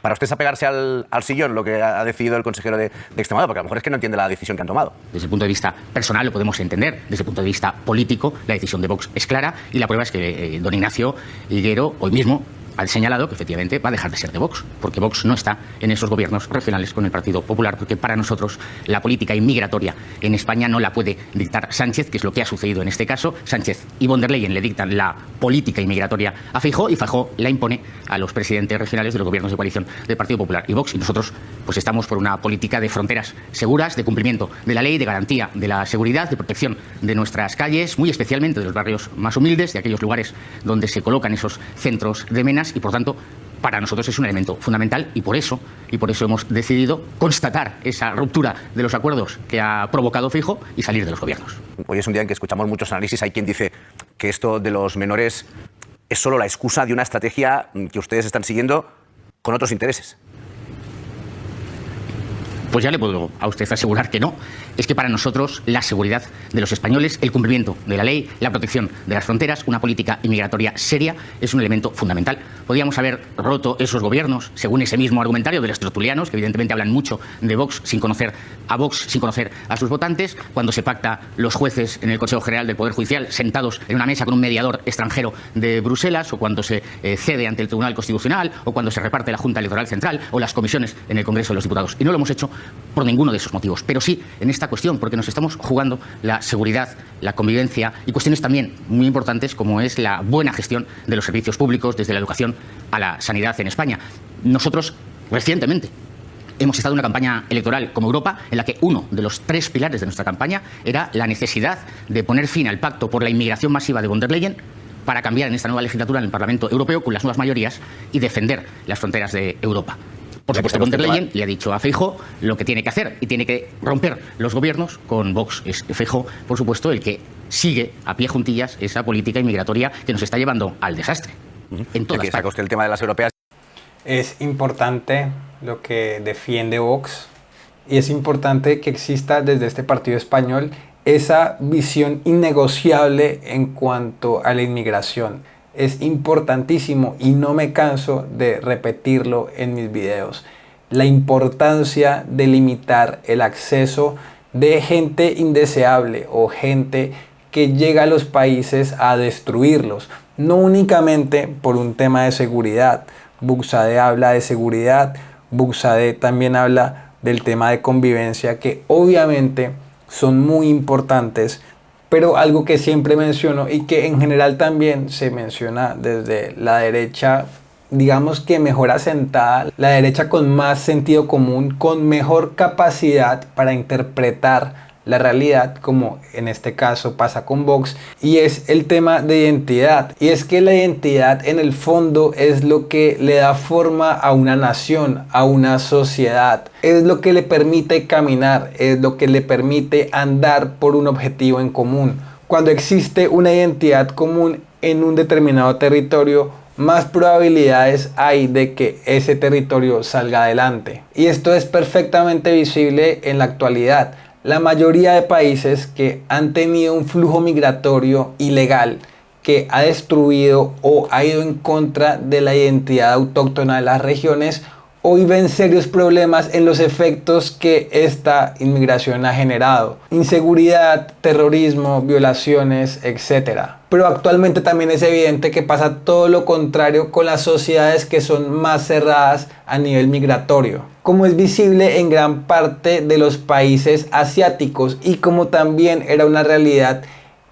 para usted es apegarse al sillón lo que ha decidido el consejero de Extremadura, porque a lo mejor es que no entiende la decisión que han tomado. Desde el punto de vista personal lo podemos entender, desde el punto de vista político la decisión de Vox es clara y la prueba es que don Ignacio Higuero hoy mismo ha señalado que efectivamente va a dejar de ser de Vox, porque Vox no está en esos gobiernos regionales con el Partido Popular, porque para nosotros la política inmigratoria en España no la puede dictar Sánchez, que es lo que ha sucedido en este caso. Sánchez y von der Leyen le dictan la política inmigratoria a Feijóo y Feijóo la impone a los presidentes regionales de los gobiernos de coalición del Partido Popular y Vox. Y nosotros pues estamos por una política de fronteras seguras, de cumplimiento de la ley, de garantía de la seguridad, de protección de nuestras calles, muy especialmente de los barrios más humildes, de aquellos lugares donde se colocan esos centros de menas. Y por tanto, para nosotros es un elemento fundamental y por eso hemos decidido constatar esa ruptura de los acuerdos que ha provocado Feijóo y salir de los gobiernos. Hoy es un día en que escuchamos muchos análisis. Hay quien dice que esto de los menores es solo la excusa de una estrategia que ustedes están siguiendo con otros intereses. Pues ya le puedo a usted asegurar que no. Es que para nosotros la seguridad de los españoles, el cumplimiento de la ley, la protección de las fronteras, una política inmigratoria seria es un elemento fundamental. Podríamos haber roto esos gobiernos según ese mismo argumentario de los tertulianos, que evidentemente hablan mucho de Vox sin conocer a Vox, sin conocer a sus votantes, cuando se pacta los jueces en el Consejo General del Poder Judicial sentados en una mesa con un mediador extranjero de Bruselas, o cuando se cede ante el Tribunal Constitucional, o cuando se reparte la Junta Electoral Central o las comisiones en el Congreso de los Diputados. Y no lo hemos hecho por ninguno de esos motivos, pero sí en esta cuestión, porque nos estamos jugando la seguridad, la convivencia y cuestiones también muy importantes como es la buena gestión de los servicios públicos, desde la educación a la sanidad en España. Nosotros, recientemente, hemos estado en una campaña electoral como Europa en la que uno de los 3 pilares de nuestra campaña era la necesidad de poner fin al pacto por la inmigración masiva de von der Leyen para cambiar en esta nueva legislatura en el Parlamento Europeo con las nuevas mayorías y defender las fronteras de Europa. Por supuesto, von der Leyen le ha dicho a Feijóo lo que tiene que hacer y tiene que romper los gobiernos con Vox. Es Feijóo, por supuesto, el que sigue a pie juntillas esa política inmigratoria que nos está llevando al desastre. En todas partes. Saca usted el tema de las europeas. Es importante lo que defiende Vox y es importante que exista desde este partido español esa visión innegociable en cuanto a la inmigración. Es importantísimo y no me canso de repetirlo en mis videos. La importancia de limitar el acceso de gente indeseable o gente que llega a los países a destruirlos. No únicamente por un tema de seguridad. Buxade habla de seguridad, Buxade también habla del tema de convivencia, que obviamente son muy importantes, pero algo que siempre menciono y que en general también se menciona desde la derecha, digamos que mejor asentada, la derecha con más sentido común, con mejor capacidad para interpretar la realidad, como en este caso pasa con Vox, y es el tema de identidad. Y es que la identidad en el fondo es lo que le da forma a una nación, a una sociedad. Es lo que le permite caminar, es lo que le permite andar por un objetivo en común. Cuando existe una identidad común en un determinado territorio, más probabilidades hay de que ese territorio salga adelante. Y esto es perfectamente visible en la actualidad. La mayoría de países que han tenido un flujo migratorio ilegal que ha destruido o ha ido en contra de la identidad autóctona de las regiones, hoy ven serios problemas en los efectos que esta inmigración ha generado. Inseguridad, terrorismo, violaciones, etc. Pero actualmente también es evidente que pasa todo lo contrario con las sociedades que son más cerradas a nivel migratorio, como es visible en gran parte de los países asiáticos y como también era una realidad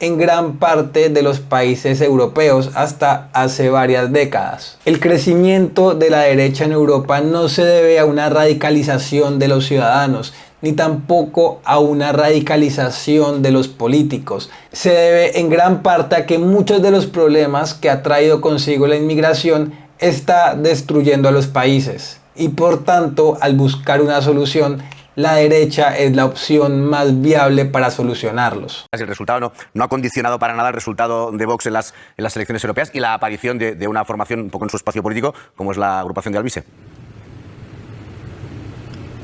en gran parte de los países europeos hasta hace varias décadas. El crecimiento de la derecha en Europa no se debe a una radicalización de los ciudadanos, ni tampoco a una radicalización de los políticos. Se debe en gran parte a que muchos de los problemas que ha traído consigo la inmigración está destruyendo a los países. Y por tanto, al buscar una solución, la derecha es la opción más viable para solucionarlos. El resultado no ha condicionado para nada el resultado de Vox en las elecciones europeas y la aparición de una formación un poco en su espacio político, como es la agrupación de Alvise.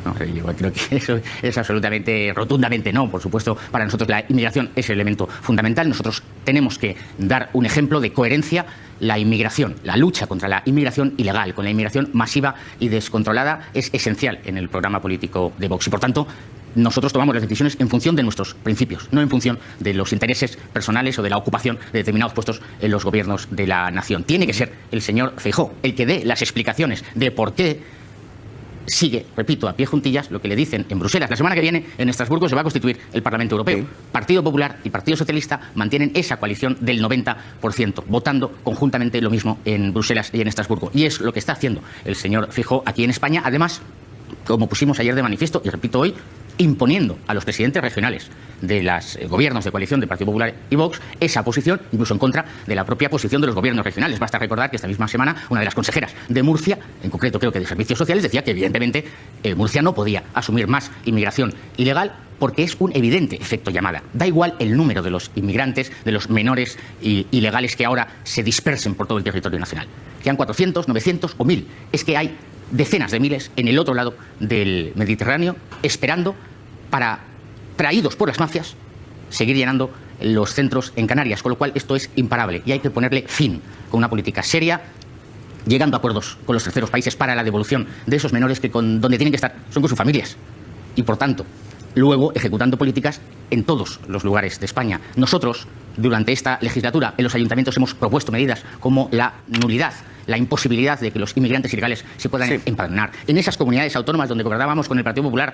No, yo creo que eso es absolutamente, rotundamente no. Por supuesto, para nosotros la inmigración es el elemento fundamental. Nosotros tenemos que dar un ejemplo de coherencia la inmigración, la lucha contra la inmigración ilegal, con la inmigración masiva y descontrolada, es esencial en el programa político de Vox. Y, por tanto, nosotros tomamos las decisiones en función de nuestros principios, no en función de los intereses personales o de la ocupación de determinados puestos en los gobiernos de la nación. Tiene que ser el señor Feijóo el que dé las explicaciones de por qué sigue, repito, a pie juntillas lo que le dicen en Bruselas. La semana que viene en Estrasburgo se va a constituir el Parlamento Europeo. Sí. Partido Popular y Partido Socialista mantienen esa coalición del 90%, votando conjuntamente lo mismo en Bruselas y en Estrasburgo. Y es lo que está haciendo el señor Feijóo aquí en España, además, como pusimos ayer de manifiesto y repito hoy, imponiendo a los presidentes regionales de los gobiernos de coalición del Partido Popular y Vox esa posición, incluso en contra de la propia posición de los gobiernos regionales. Basta recordar que esta misma semana una de las consejeras de Murcia, en concreto creo que de Servicios Sociales, decía que evidentemente Murcia no podía asumir más inmigración ilegal porque es un evidente efecto llamada. Da igual el número de los inmigrantes, de los menores ilegales que ahora se dispersen por todo el territorio nacional. Sean 400, 900 o 1000. Es que hay decenas de miles en el otro lado del Mediterráneo esperando para, traídos por las mafias, seguir llenando los centros en Canarias, con lo cual esto es imparable y hay que ponerle fin con una política seria, llegando a acuerdos con los terceros países para la devolución de esos menores que donde tienen que estar son con sus familias y, por tanto, luego ejecutando políticas en todos los lugares de España. Nosotros, durante esta legislatura, en los ayuntamientos hemos propuesto medidas como la nulidad, la imposibilidad de que los inmigrantes ilegales se puedan empadronar. En esas comunidades autónomas donde gobernábamos con el Partido Popular,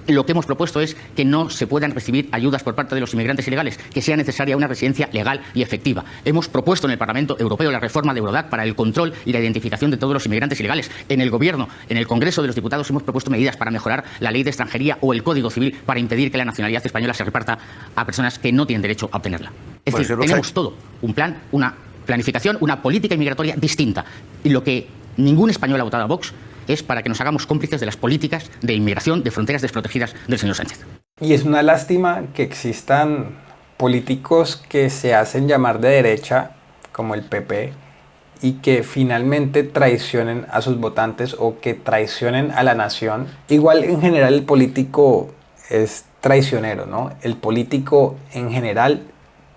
lo que hemos propuesto es que no se puedan recibir ayudas por parte de los inmigrantes ilegales, que sea necesaria una residencia legal y efectiva. Hemos propuesto en el Parlamento Europeo la reforma de Eurodac para el control y la identificación de todos los inmigrantes ilegales. En el Gobierno, en el Congreso de los Diputados, hemos propuesto medidas para mejorar la ley de extranjería o el Código Civil para impedir que la nacionalidad española se reparta a personas que no tienen derecho a obtenerla. Es decir, tenemos todo, un plan, una planificación, una política inmigratoria distinta. Y lo que ningún español ha votado a Vox es para que nos hagamos cómplices de las políticas de inmigración, de fronteras desprotegidas del señor Sánchez. Y es una lástima que existan políticos que se hacen llamar de derecha, como el PP, y que finalmente traicionen a sus votantes o que traicionen a la nación. Igual, en general, el político es traicionero, ¿no? El político, en general,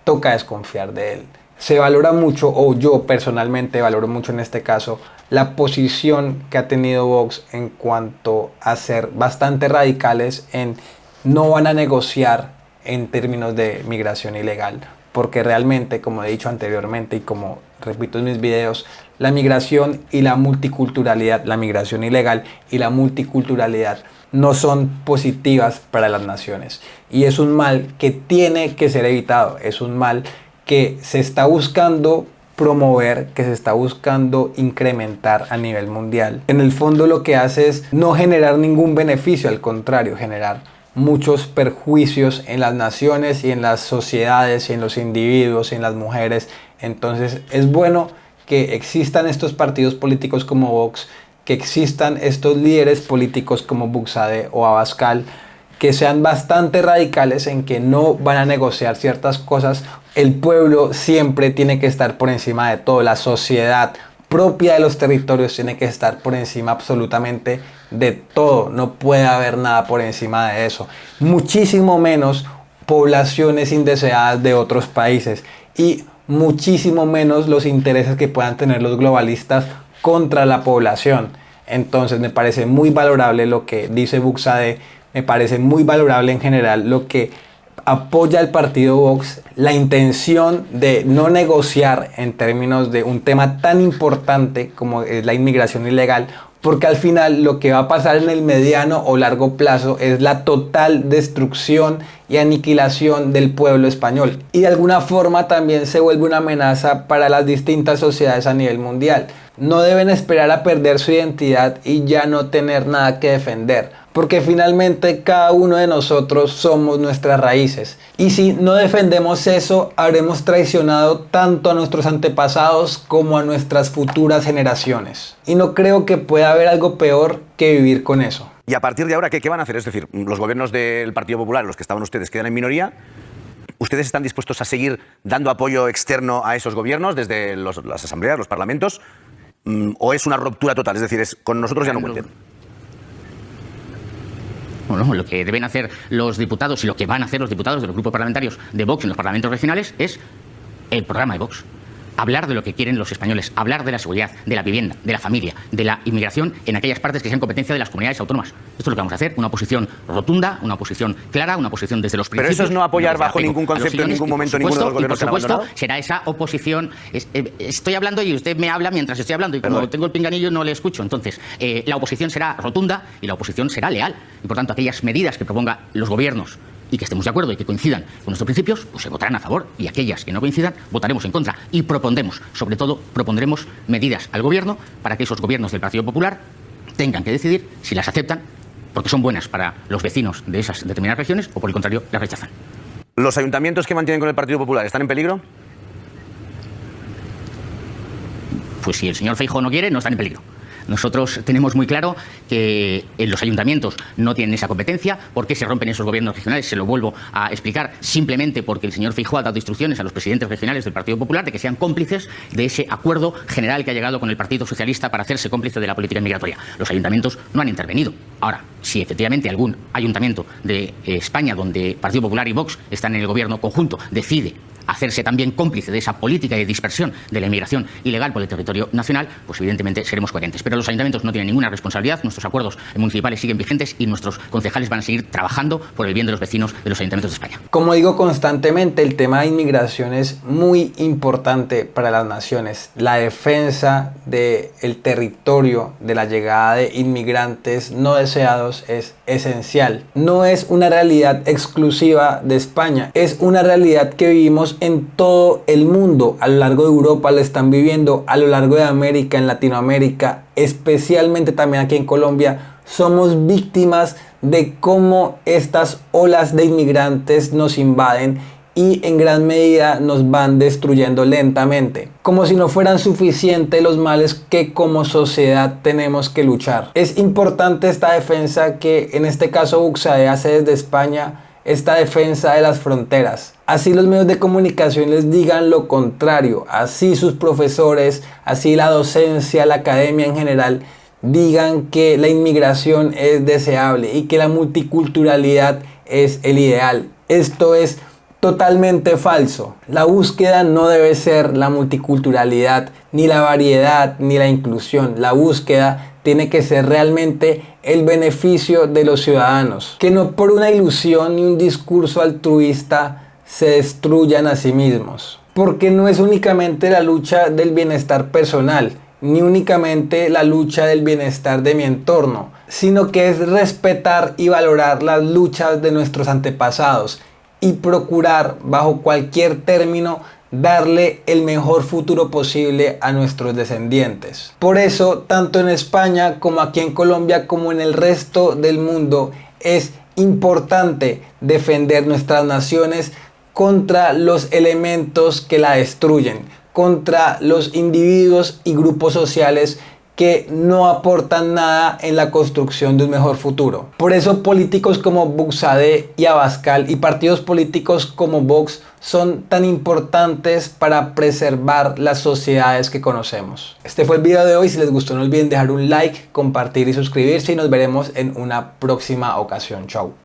toca desconfiar de él. Se valora mucho, o yo personalmente valoro mucho en este caso, la posición que ha tenido Vox en cuanto a ser bastante radicales en no van a negociar en términos de migración ilegal, porque realmente, como he dicho anteriormente y como repito en mis videos, la migración y la multiculturalidad, la migración ilegal y la multiculturalidad no son positivas para las naciones. Y es un mal que tiene que ser evitado, es un mal que se está buscando promover, que se está buscando incrementar a nivel mundial. En el fondo lo que hace es no generar ningún beneficio, al contrario, generar muchos perjuicios en las naciones y en las sociedades y en los individuos y en las mujeres. Entonces es bueno que existan estos partidos políticos como Vox, que existan estos líderes políticos como Buxade o Abascal, que sean bastante radicales en que no van a negociar ciertas cosas. El pueblo siempre tiene que estar por encima de todo. La sociedad propia de los territorios tiene que estar por encima absolutamente de todo. No puede haber nada por encima de eso. Muchísimo menos poblaciones indeseadas de otros países y muchísimo menos los intereses que puedan tener los globalistas contra la población. Entonces me parece muy valorable lo que dice Buxade. Me parece muy valorable en general lo que apoya el partido Vox, la intención de no negociar en términos de un tema tan importante como es la inmigración ilegal, porque al final lo que va a pasar en el mediano o largo plazo es la total destrucción y aniquilación del pueblo español. Y de alguna forma también se vuelve una amenaza para las distintas sociedades a nivel mundial. No deben esperar a perder su identidad y ya no tener nada que defender, porque finalmente cada uno de nosotros somos nuestras raíces. Y si no defendemos eso, habremos traicionado tanto a nuestros antepasados como a nuestras futuras generaciones. Y no creo que pueda haber algo peor que vivir con eso. Y a partir de ahora, ¿qué van a hacer? Es decir, los gobiernos del Partido Popular, los que estaban ustedes, quedan en minoría. ¿Ustedes están dispuestos a seguir dando apoyo externo a esos gobiernos desde las asambleas, los parlamentos? ¿O es una ruptura total? Es decir, con nosotros ya no cuenten. Bueno, lo que deben hacer los diputados y lo que van a hacer los diputados de los grupos parlamentarios de Vox en los parlamentos regionales es el programa de Vox. hablar de lo que quieren los españoles, hablar de la seguridad, de la vivienda, de la familia, de la inmigración en aquellas partes que sean competencia de las comunidades autónomas. Esto es lo que vamos a hacer, una oposición rotunda, una oposición clara, una oposición desde los principios. Pero eso es no apoyar bajo ningún concepto, en ningún momento, ninguno de los gobiernos que han abandonado. Por supuesto, será esa oposición. Estoy hablando y usted me habla mientras estoy hablando y como tengo el pinganillo no le escucho. Entonces, la oposición será rotunda y la oposición será leal. Y por tanto, aquellas medidas que propongan los gobiernos y que estemos de acuerdo y que coincidan con nuestros principios, pues se votarán a favor, y aquellas que no coincidan votaremos en contra y propondremos, sobre todo propondremos medidas al gobierno para que esos gobiernos del Partido Popular tengan que decidir si las aceptan porque son buenas para los vecinos de esas determinadas regiones o por el contrario las rechazan. ¿Los ayuntamientos que mantienen con el Partido Popular están en peligro? Pues si el señor Feijóo no quiere, no están en peligro. Nosotros tenemos muy claro que los ayuntamientos no tienen esa competencia. ¿Por qué se rompen esos gobiernos regionales? Se lo vuelvo a explicar. Simplemente porque el señor Feijóo ha dado instrucciones a los presidentes regionales del Partido Popular de que sean cómplices de ese acuerdo general que ha llegado con el Partido Socialista para hacerse cómplice de la política migratoria. Los ayuntamientos no han intervenido. Ahora, si efectivamente algún ayuntamiento de España donde Partido Popular y Vox están en el gobierno conjunto decide hacerse también cómplice de esa política de dispersión de la inmigración ilegal por el territorio nacional, pues evidentemente seremos coherentes. Pero los ayuntamientos no tienen ninguna responsabilidad, nuestros acuerdos municipales siguen vigentes y nuestros concejales van a seguir trabajando por el bien de los vecinos de los ayuntamientos de España. Como digo constantemente, el tema de inmigración es muy importante para las naciones. La defensa del territorio de la llegada de inmigrantes no deseados es esencial. No es una realidad exclusiva de España, es una realidad que vivimos en todo el mundo. A lo largo de Europa lo están viviendo, a lo largo de América, en Latinoamérica, especialmente también aquí en Colombia. Somos víctimas de cómo estas olas de inmigrantes nos invaden y en gran medida nos van destruyendo lentamente, como si no fueran suficientes los males que como sociedad tenemos que luchar. Es importante esta defensa que en este caso Buxade hace desde España, esta defensa de las fronteras. Así los medios de comunicación les digan lo contrario, así sus profesores, así la docencia, la academia en general digan que la inmigración es deseable y que la multiculturalidad es el ideal. Esto es totalmente falso. La búsqueda no debe ser la multiculturalidad, ni la variedad, ni la inclusión. La búsqueda tiene que ser realmente el beneficio de los ciudadanos. Que no por una ilusión ni un discurso altruista se destruyan a sí mismos. Porque no es únicamente la lucha del bienestar personal, ni únicamente la lucha del bienestar de mi entorno, sino que es respetar y valorar las luchas de nuestros antepasados y procurar bajo cualquier término darle el mejor futuro posible a nuestros descendientes. Por eso, tanto en España como aquí en Colombia, como en el resto del mundo, es importante defender nuestras naciones contra los elementos que la destruyen, contra los individuos y grupos sociales que no aportan nada en la construcción de un mejor futuro. Por eso políticos como Buxade y Abascal y partidos políticos como Vox son tan importantes para preservar las sociedades que conocemos. Este fue el video de hoy. Si les gustó no olviden dejar un like, compartir y suscribirse y nos veremos en una próxima ocasión. Chao.